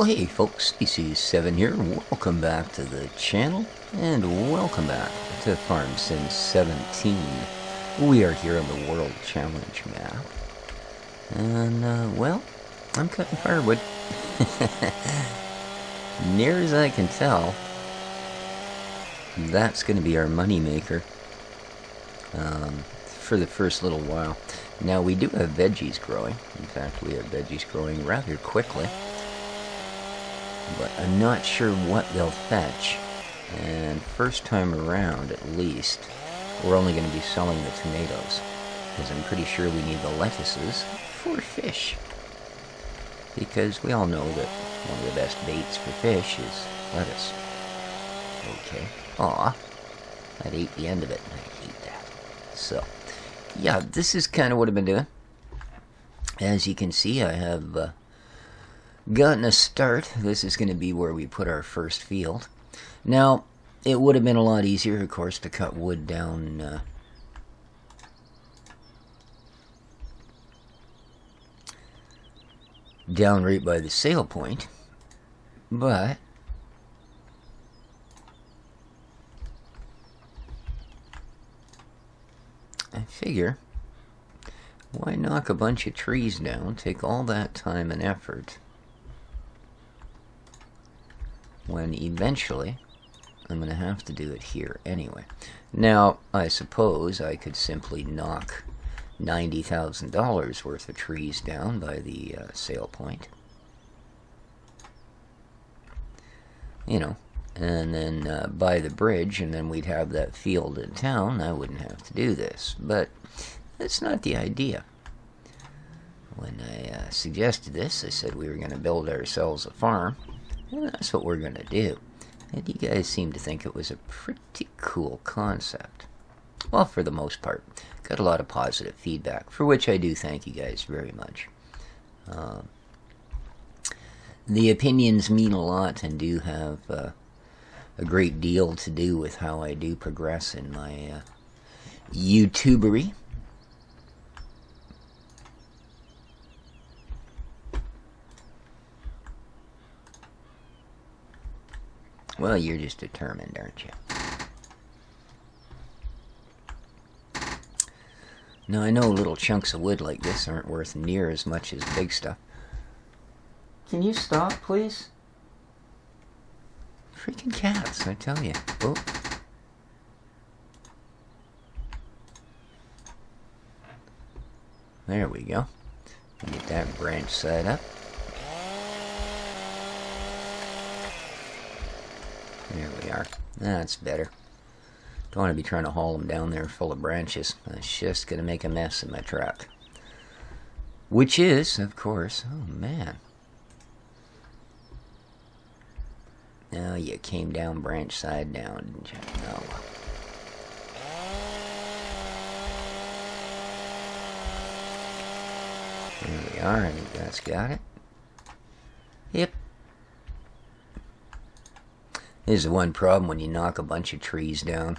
Well, hey folks, Species7 here. Welcome back to the channel, and welcome back to Farm Sim 17. We are here on the World Challenge map. And, well, I'm cutting firewood. Near as I can tell, that's going to be our money maker for the first little while. Now, we do have veggies growing. In fact, we have veggies growing rather quickly. But I'm not sure what they'll fetch. And first time around, at least, we're only going to be selling the tomatoes. Because I'm pretty sure we need the lettuces for fish. Because we all know that one of the best baits for fish is lettuce. Okay. Aw. That ate the end of it, and I hate that. So, yeah, this is kind of what I've been doing. As you can see, I have gotten a start. This is going to be where we put our first field. Now, it would have been a lot easier, of course, to cut wood down down right by the sail point, but I figure, why knock a bunch of trees down, take all that time and effort, when eventually I'm going to have to do it here anyway. Now, I suppose I could simply knock $90,000 worth of trees down by the sail point. You know, and then buy the bridge, and then we'd have that field in town. I wouldn't have to do this, but that's not the idea. When I suggested this, I said we were going to build ourselves a farm, and that's what we're going to do. And you guys seem to think it was a pretty cool concept. Well, for the most part. Got a lot of positive feedback, for which I do thank you guys very much. The opinions mean a lot and do have a great deal to do with how I do progress in my YouTubery. Well, you're just determined, aren't you? Now, I know little chunks of wood like this aren't worth near as much as big stuff. Can you stop, please? Freaking cats, I tell you. Oh. There we go. Get that branch side up. There we are. That's better. Don't want to be trying to haul them down there full of branches. That's just going to make a mess in my truck. Which is, of course, oh man. Now you came down branch side down, didn't you? Oh well. There we are. I think that's got it. Yep. There's the one problem when you knock a bunch of trees down.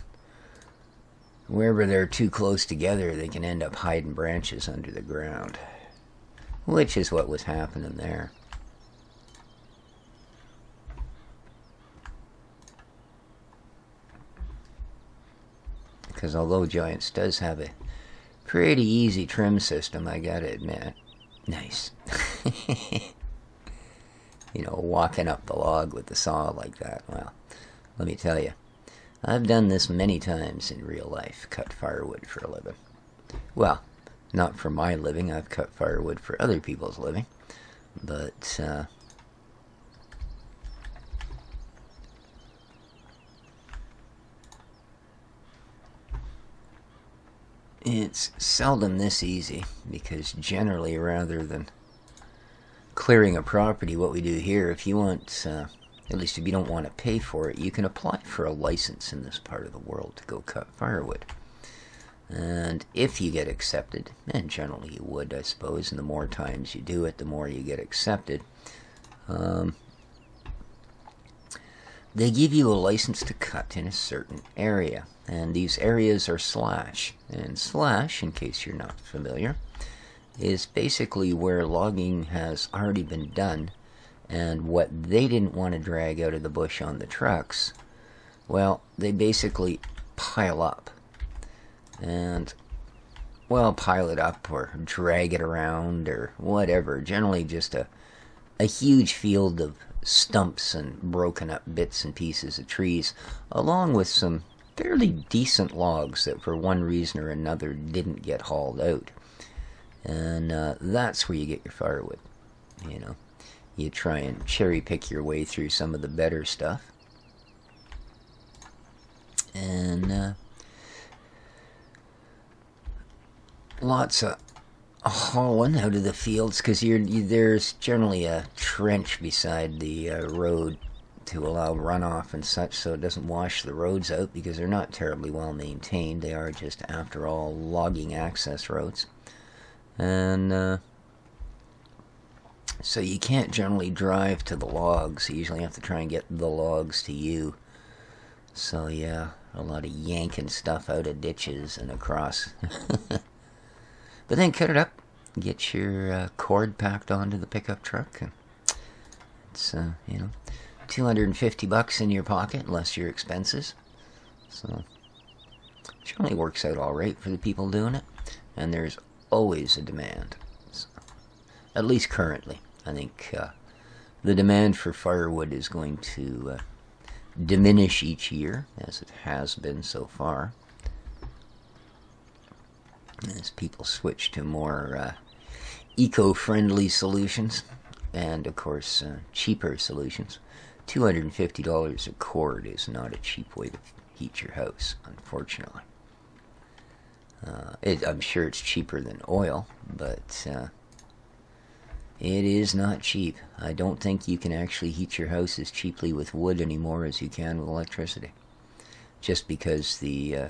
Wherever they're too close together, they can end up hiding branches under the ground. Which is what was happening there. Because although Giants does have a pretty easy trim system, I gotta admit. Nice. You know, walking up the log with the saw like that. Well, let me tell you, I've done this many times in real life, cut firewood for a living. Well, not for my living, I've cut firewood for other people's living, but, it's seldom this easy, because generally, rather than clearing a property, what we do here, if you want, at least if you don't want to pay for it, you can apply for a license in this part of the world to go cut firewood. And if you get accepted, and generally you would, I suppose, and the more times you do it, the more you get accepted, they give you a license to cut in a certain area. And these areas are slash. And slash, in case you're not familiar, is basically where logging has already been done And what they didn't want to drag out of the bush on the trucks, well, they basically pile up. And, well, pile it up or drag it around or whatever. Generally just a huge field of stumps and broken up bits and pieces of trees, along with some fairly decent logs that for one reason or another didn't get hauled out. And that's where you get your firewood, you know. You try and cherry pick your way through some of the better stuff. And lots of hauling out of the fields, because there's generally a trench beside the road to allow runoff and such, so it doesn't wash the roads out, because they're not terribly well maintained. They are just, after all, logging access roads. And so you can't generally drive to the logs. You usually have to try and get the logs to you. So yeah, a lot of yanking stuff out of ditches and across. But then cut it up, get your cord packed onto the pickup truck, and it's you know, $250 in your pocket, less your expenses. So it generally works out all right for the people doing it, and there's always a demand. So, at least currently, I think the demand for firewood is going to diminish each year, as it has been so far, as people switch to more eco-friendly solutions, and of course cheaper solutions. $250 a cord is not a cheap way to heat your house, unfortunately. I'm sure it's cheaper than oil, but it is not cheap. I don't think you can actually heat your house as cheaply with wood anymore as you can with electricity. Just because the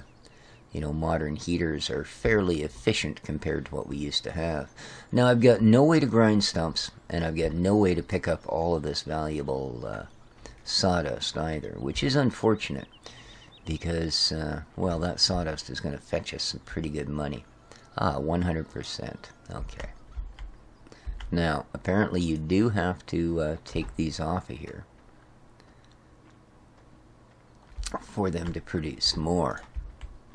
modern heaters are fairly efficient compared to what we used to have. Now, I've got no way to grind stumps, and I've got no way to pick up all of this valuable sawdust either, which is unfortunate, because, well, that sawdust is going to fetch us some pretty good money. 100%. Okay. Now, apparently you do have to take these off of here for them to produce more.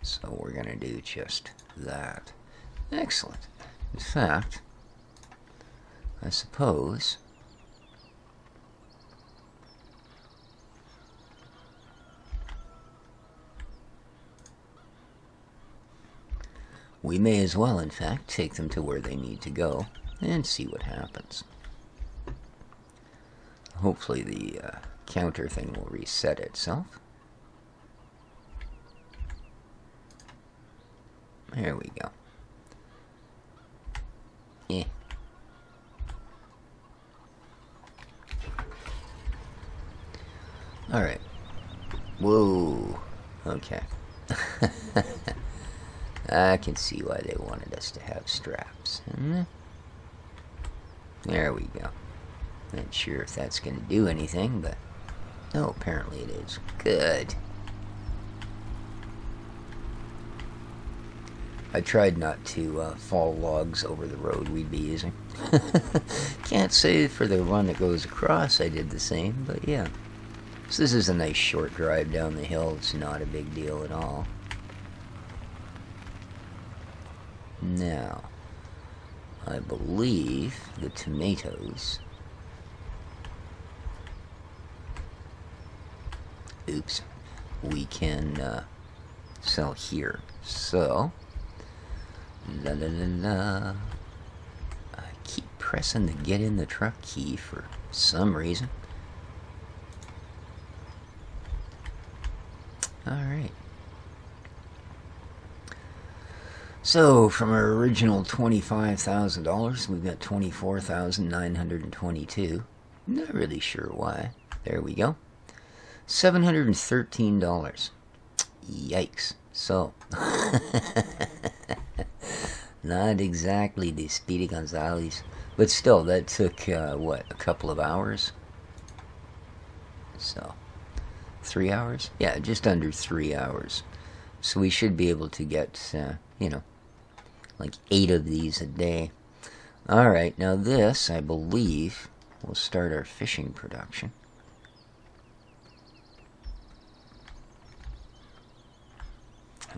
So we're going to do just that. Excellent. In fact, I suppose we may as well, in fact, take them to where they need to go and see what happens. Hopefully the counter thing will reset itself. There we go. Yeah. Alright. Whoa. Okay. I can see why they wanted us to have straps. There we go. Not sure if that's going to do anything, but no, apparently it is. Good. I tried not to fall logs over the road we'd be using. Can't say for the one that goes across I did the same, but yeah. So this is a nice short drive down the hill. It's not a big deal at all. Now, I believe the tomatoes... Oops. We can sell here. So... La la la la. I keep pressing the get in the truck key for some reason. Alright. So, from our original $25,000, we've got $24,922. Not really sure why. There we go. $713. Yikes. So, not exactly the Speedy Gonzales, but still, that took, what, a couple of hours? So, 3 hours? Yeah, just under 3 hours. So we should be able to get, like 8 of these a day. Alright, now this, I believe, we'll start our fishing production.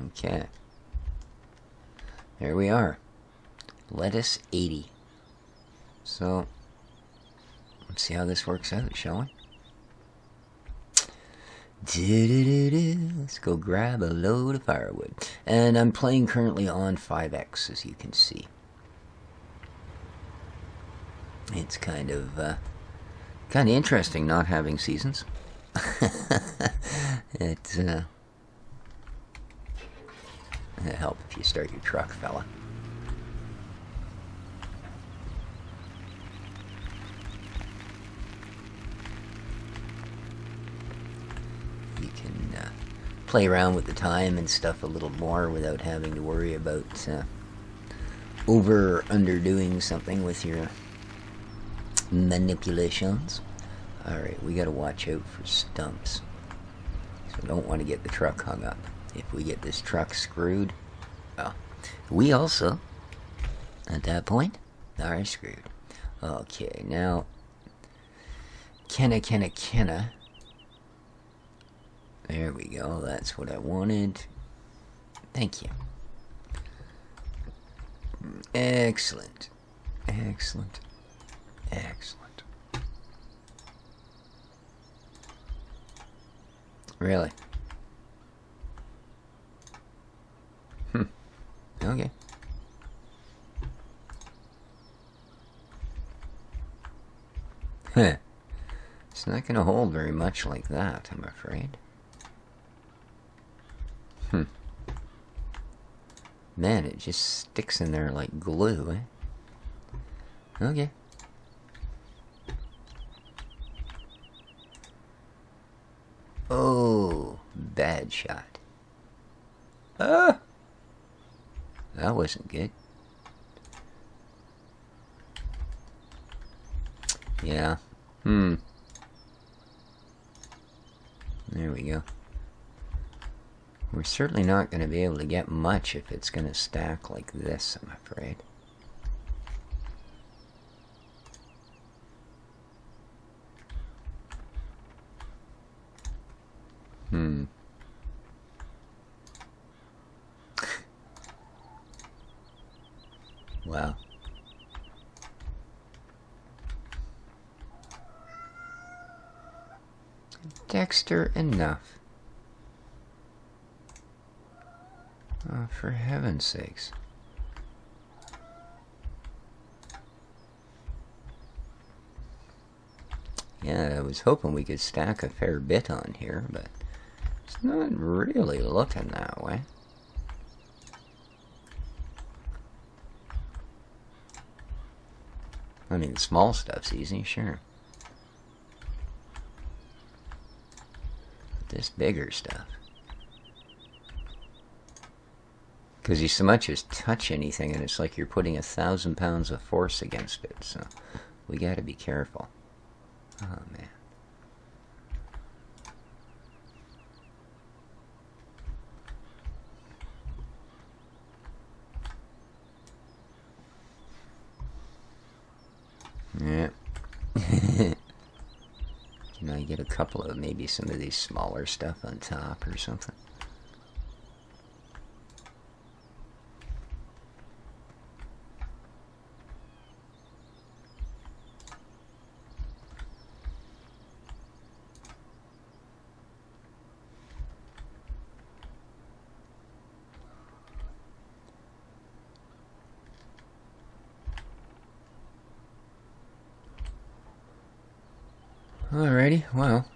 Okay. There we are. Lettuce 80. So, let's see how this works out, shall we? Let's go grab a load of firewood. And I'm playing currently on 5X, as you can see. It's kind of interesting not having seasons. It'll help if you start your truck, fella. You can play around with the time and stuff a little more without having to worry about over or underdoing something with your manipulations. Alright, we gotta watch out for stumps. So I don't want to get the truck hung up. If we get this truck screwed, well, we also, at that point, are screwed. Okay, now, kenna. There we go, that's what I wanted. Thank you. Excellent. Excellent. Excellent. Really? Okay. Huh. It's not going to hold very much like that, I'm afraid. Man, it just sticks in there like glue, eh? Okay. Oh, bad shot. Ah! That wasn't good. Yeah. There we go. We're certainly not going to be able to get much if it's going to stack like this, I'm afraid. Wow. Dexter, enough. Oh, for heaven's sakes. Yeah, I was hoping we could stack a fair bit on here, but it's not really looking that way. I mean, small stuff's easy, sure. But this bigger stuff. Because you so much as touch anything and it's like you're putting 1,000 pounds of force against it, so we gotta be careful. Oh, man. Yeah. Can I get a couple of maybe some of these smaller stuff on top or something? Alrighty, well.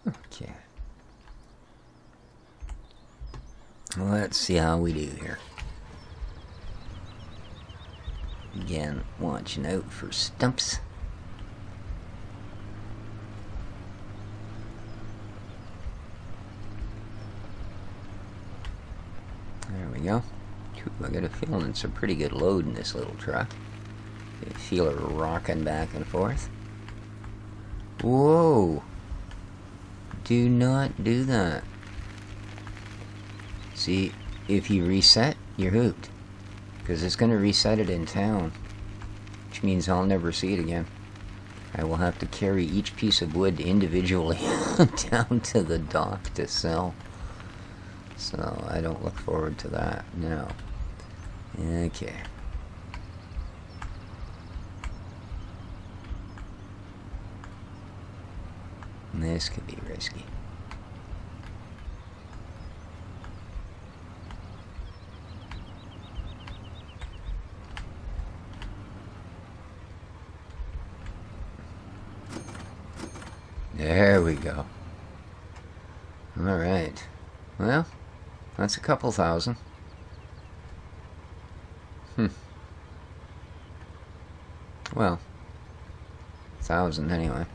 Okay. Let's see how we do here. Again, watching out for stumps. There we go. I got a feeling it's a pretty good load in this little truck. You feel it rocking back and forth. Whoa! Do not do that. See, if you reset, you're hooped. because it's going to reset it in town, which means I'll never see it again. I will have to carry each piece of wood individually down to the dock to sell. So I don't look forward to that. No. Okay. This could be risky. There we go. Alright. Well, that's a couple thousand. Well, 1,000 anyway.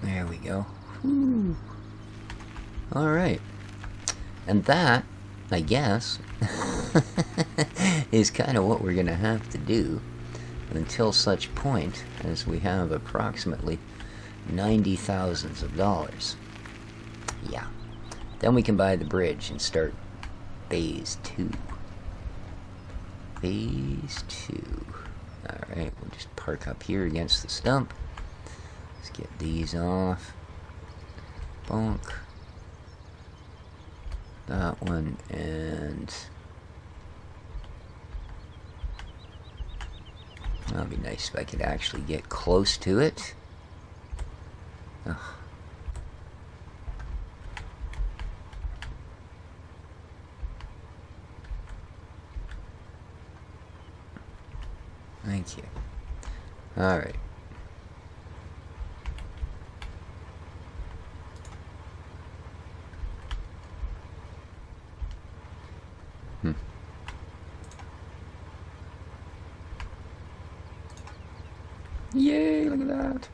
There we go. Alright. And that, I guess, is kind of what we're going to have to do until such point as we have approximately $90,000 of dollars. Yeah. Then we can buy the bridge and start phase 2. Phase 2. Alright, we'll just park up here against the stump. Let's get these off. Bonk. That one, and that'd be nice if I could actually get close to it. Ugh. Thank you. Alright. Yay, look at that.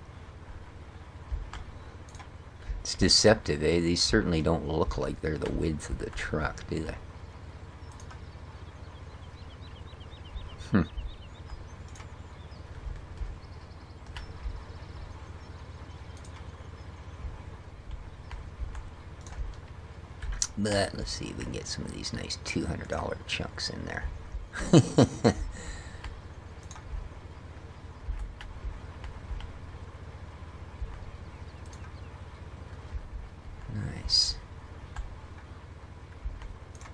It's deceptive, eh? These certainly don't look like they're the width of the truck, do they? But let's see if we can get some of these nice $200 chunks in there. Nice.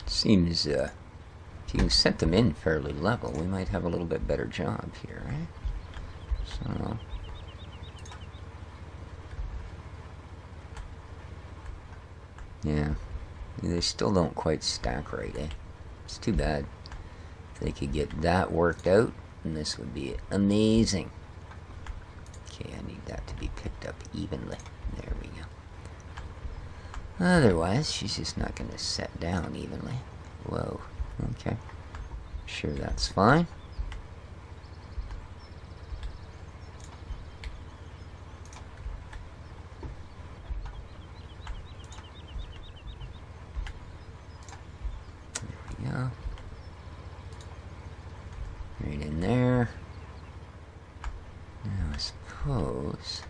Seems, if you can set them in fairly level, we might have a little bit better job here, right? So... yeah. They still don't quite stack right, eh? It's too bad. If they could get that worked out, then this would be amazing. Okay, I need that to be picked up evenly. There we go. Otherwise, she's just not going to set down evenly. Whoa. Okay. Sure, that's fine. Yeah. Right in there. Now I suppose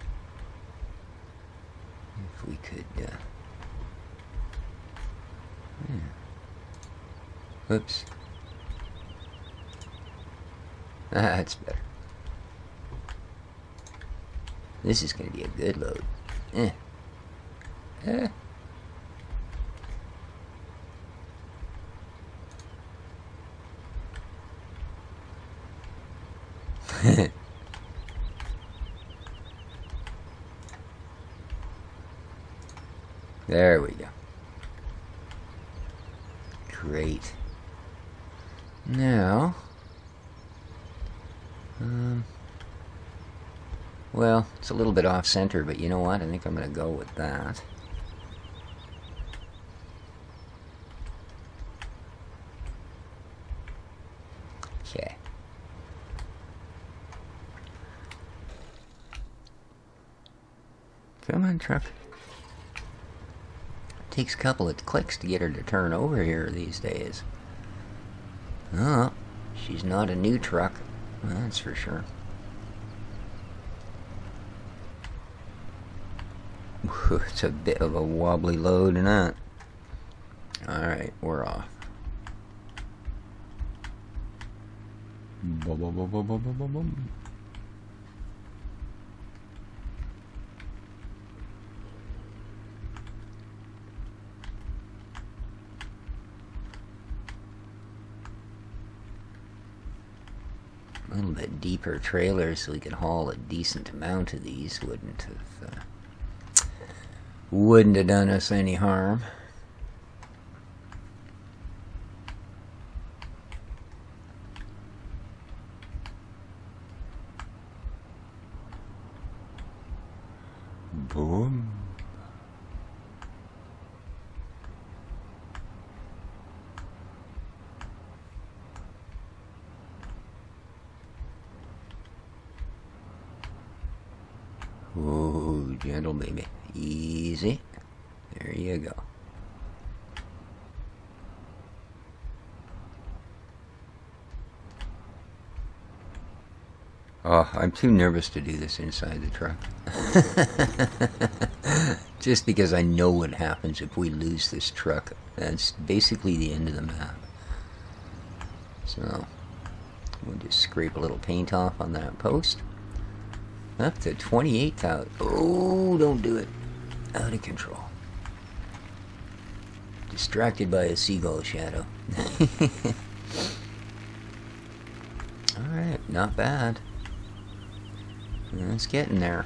if we could oops. That's better. This is going to be a good load. There we go. Great. Now, well, it's a little bit off center, but you know what? I think I'm going to go with that. Okay. Come on, truck. Takes a couple of clicks to get her to turn over here these days. Oh, she's not a new truck, that's for sure. It's a bit of a wobbly load in that. Alright, we're off. A little bit deeper trailer so we could haul a decent amount of these. Wouldn't have done us any harm. Boom. Oh, gentle baby. Easy. There you go. Oh, I'm too nervous to do this inside the truck. Just because I know what happens if we lose this truck. That's basically the end of the map. So, we'll just scrape a little paint off on that post. Up to 28,000. Oh, don't do it. Out of control. Distracted by a seagull shadow. Alright, not bad. It's getting there.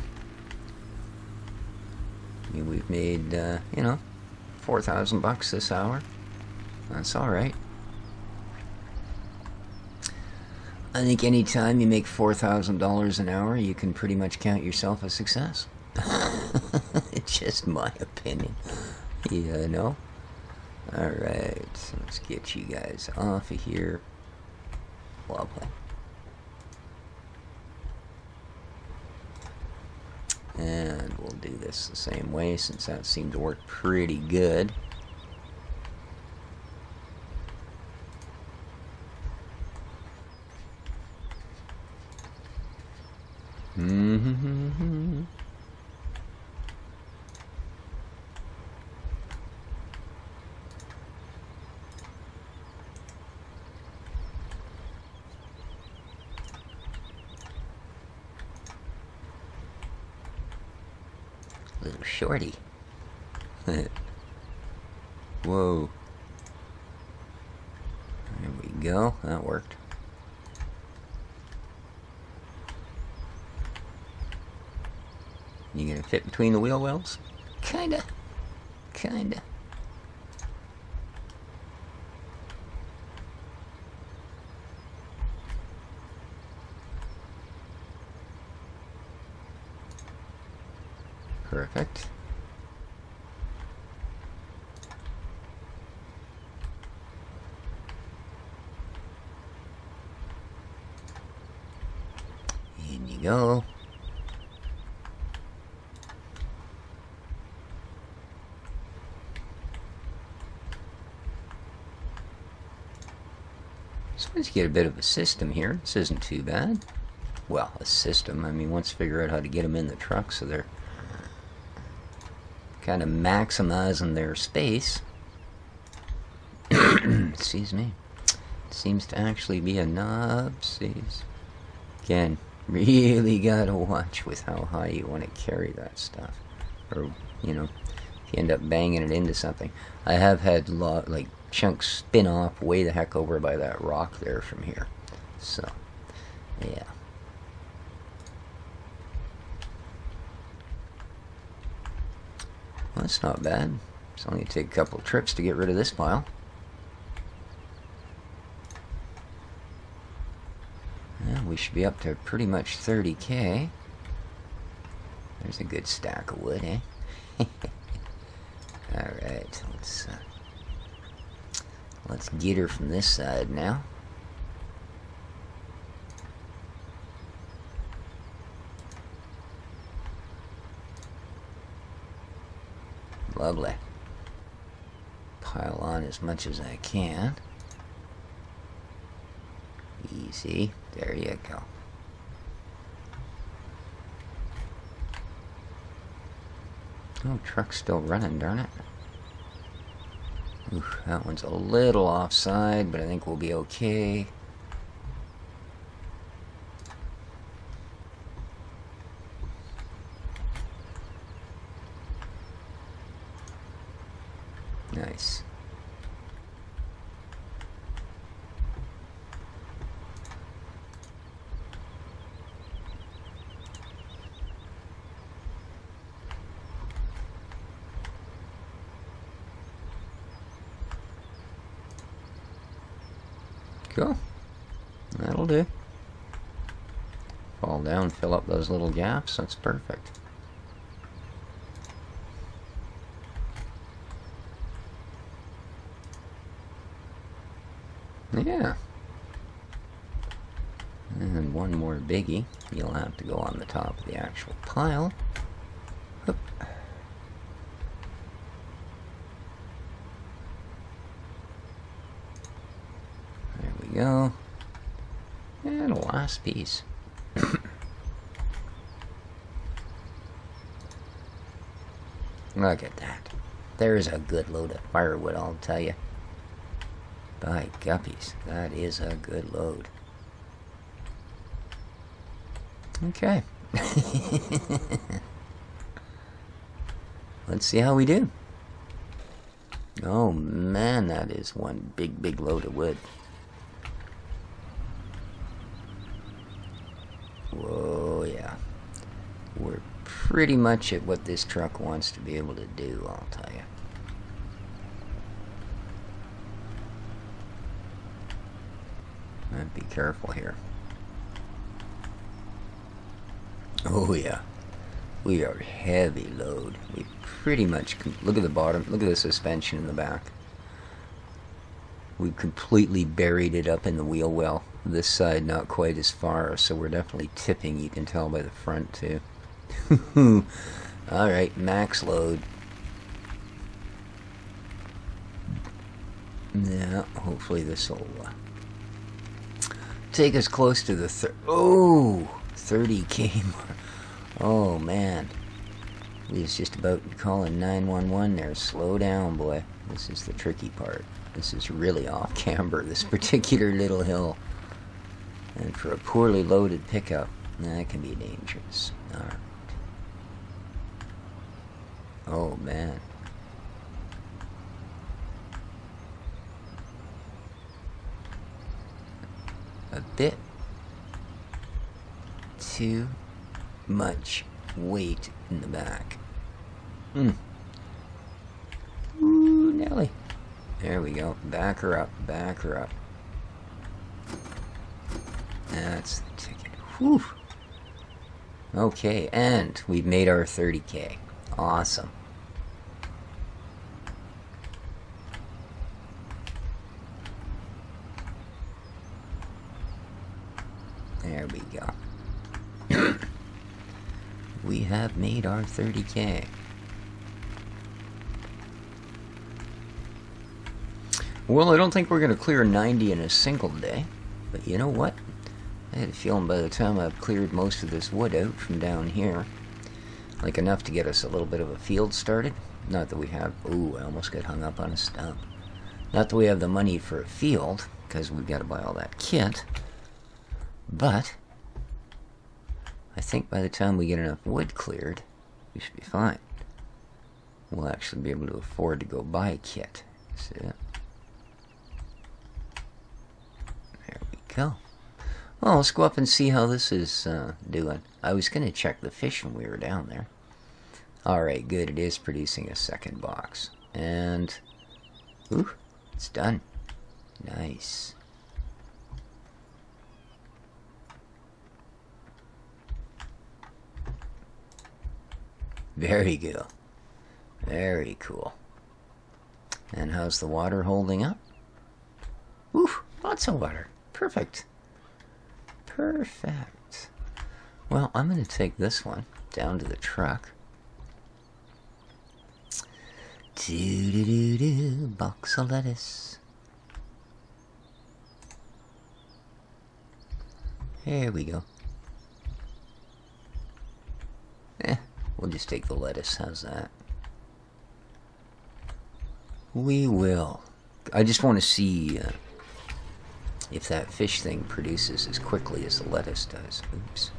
I mean, we've made, you know, $4,000 this hour. That's alright. I think any time you make $4,000 an hour, you can pretty much count yourself a success. It's just my opinion. You know? Alright, so let's get you guys off of here. Lovely. And we'll do this the same way since that seemed to work pretty good. Little shorty. Whoa. There we go. That worked. You gonna fit between the wheel wells? Kinda. Kinda. Perfect. In you go. So once you get a bit of a system here, this isn't too bad. Well, a system. I mean, once you figure out how to get them in the truck so they're kind of maximizing their space. Excuse me. Seems to actually be a knob. Again, really gotta watch with how high you want to carry that stuff. Or, you know, if you end up banging it into something. I have had like chunks spin off way the heck over by that rock there from here. So, yeah. Well, that's not bad. It's only take a couple of trips to get rid of this pile. Yeah, we should be up to pretty much 30K. There's a good stack of wood, eh? Alright, let's get her from this side now. Lovely. Pile on as much as I can. Easy. There you go. Oh, truck's still running, darn it. Oof, that one's a little offside, but I think we'll be okay. Nice. Cool. That'll do. Fall down, fill up those little gaps. That's perfect. Yeah. And one more biggie. You'll have to go on the top of the actual pile. Oop. There we go. And a last piece. Look at that. There's a good load of firewood, I'll tell you. By guppies, that is a good load. Okay. Let's see how we do. Oh man, that is one big load of wood. Whoa, yeah. We're pretty much at what this truck wants to be able to do, I'll tell you. Be careful here. Oh yeah, we are heavy load. We pretty much look at the bottom. Look at the suspension in the back. We've completely buried it up in the wheel well. This side not quite as far, so we're definitely tipping. You can tell by the front too. All right, max load. Yeah, hopefully this will take us close to the 30K mark. Oh man, we was just about calling 911 there. Slow down, boy. This is the tricky part. This is really off camber, this particular little hill, and for a poorly loaded pickup, that can be dangerous. All right. Oh man. A bit too much weight in the back. Ooh, Nelly. There we go. Back her up. Back her up. That's the ticket. Whew. Okay, and we've made our 30K. Awesome. There we go. We have made our 30K. Well, I don't think we're going to clear 90 in a single day. But you know what? I had a feeling by the time I've cleared most of this wood out from down here, like enough to get us a little bit of a field started. Not that we have... Ooh, I almost got hung up on a stump. Not that we have the money for a field, because we've got to buy all that kit. But I think by the time we get enough wood cleared, we should be fine. We'll actually be able to afford to go buy a kit. See that? There we go. Well, let's go up and see how this is doing. I was going to check the fish when we were down there. Alright, good. It is producing a second box. And, ooh, it's done. Nice. Very good. Very cool. And how's the water holding up? Oof, lots of water. Perfect. Perfect. Well, I'm going to take this one down to the truck. Doo-doo-doo-doo, box of lettuce. There we go. We'll just take the lettuce. How's that? We will. I just want to see if that fish thing produces as quickly as the lettuce does. Oops.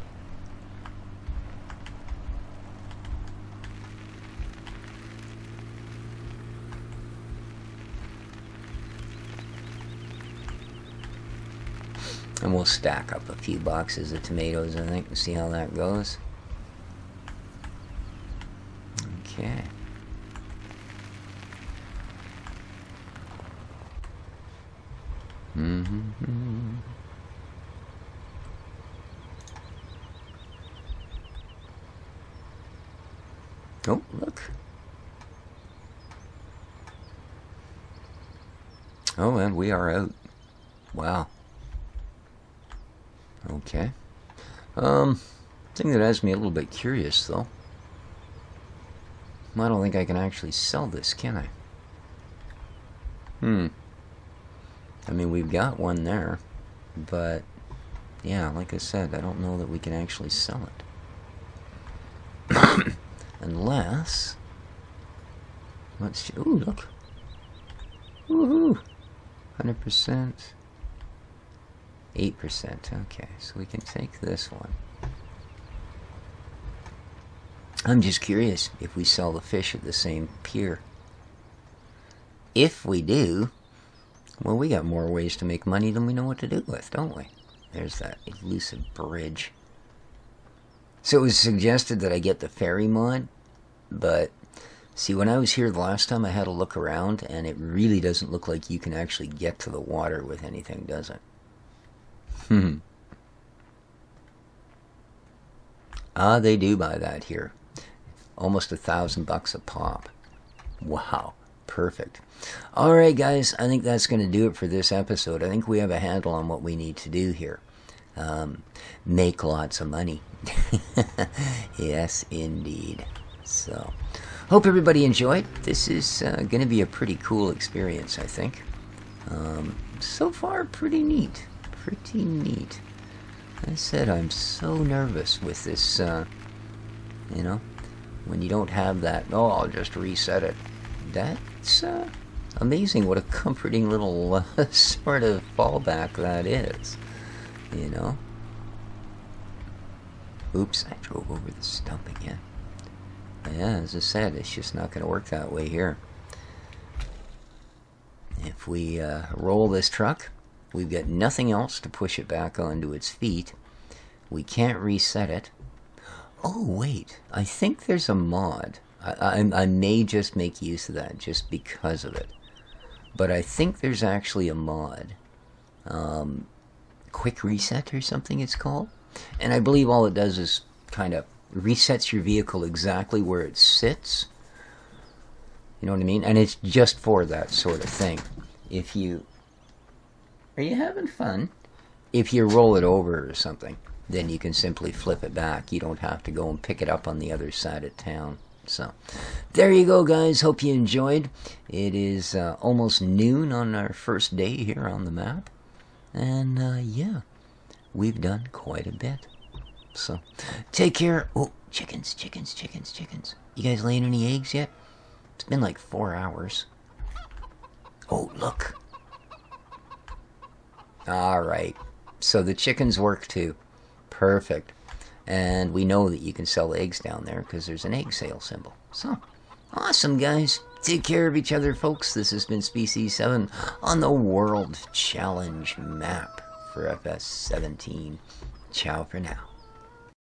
And we'll stack up a few boxes of tomatoes, I think, and see how that goes. Okay. Oh, look. Oh, and we are out. Wow. Okay. Thing that has me a little bit curious, though. I don't think I can actually sell this, can I? I mean, we've got one there, but yeah, like I said, I don't know that we can actually sell it. Unless, let's, ooh, look. Woohoo! 100%. 8%. Okay, so we can take this one. I'm just curious if we sell the fish at the same pier. If we do, well, we got more ways to make money than we know what to do with, don't we? There's that elusive bridge. So it was suggested that I get the ferry mod, but see, when I was here the last time, I had a look around, and it really doesn't look like you can actually get to the water with anything, does it? Ah, they do buy that here. Almost $1,000 a pop. Wow, perfect. All right, guys, I think that's going to do it for this episode. I think we have a handle on what we need to do here. Make lots of money. Yes, indeed. So, hope everybody enjoyed. This is going to be a pretty cool experience, I think. So far, pretty neat. Pretty neat. I said I'm so nervous with this, you know, when you don't have that, oh, I'll just reset it. That's amazing what a comforting little sort of fallback that is, you know. Oops, I drove over the stump again. Yeah, as I said, it's just not going to work that way here. If we roll this truck, we've got nothing else to push it back onto its feet. We can't reset it. Oh, wait. I think there's a mod. I may just make use of that just because of it. But I think there's actually a mod. Quick Reset or something it's called. And I believe all it does is kind of resets your vehicle exactly where it sits. You know what I mean? And it's just for that sort of thing. If you... Are you having fun? If you roll it over or something, then you can simply flip it back. You don't have to go and pick it up on the other side of town. So, there you go, guys. Hope you enjoyed. It is almost noon on our first day here on the map. And, yeah, we've done quite a bit. So, take care. Oh, chickens, chickens, chickens, chickens. You guys laying any eggs yet? It's been like 4 hours. Oh, look. Alright, so the chickens work too. Perfect. And we know that you can sell eggs down there because there's an egg sale symbol. So, awesome, guys. Take care of each other, folks. This has been Species 7 on the World Challenge map for FS17. Ciao for now.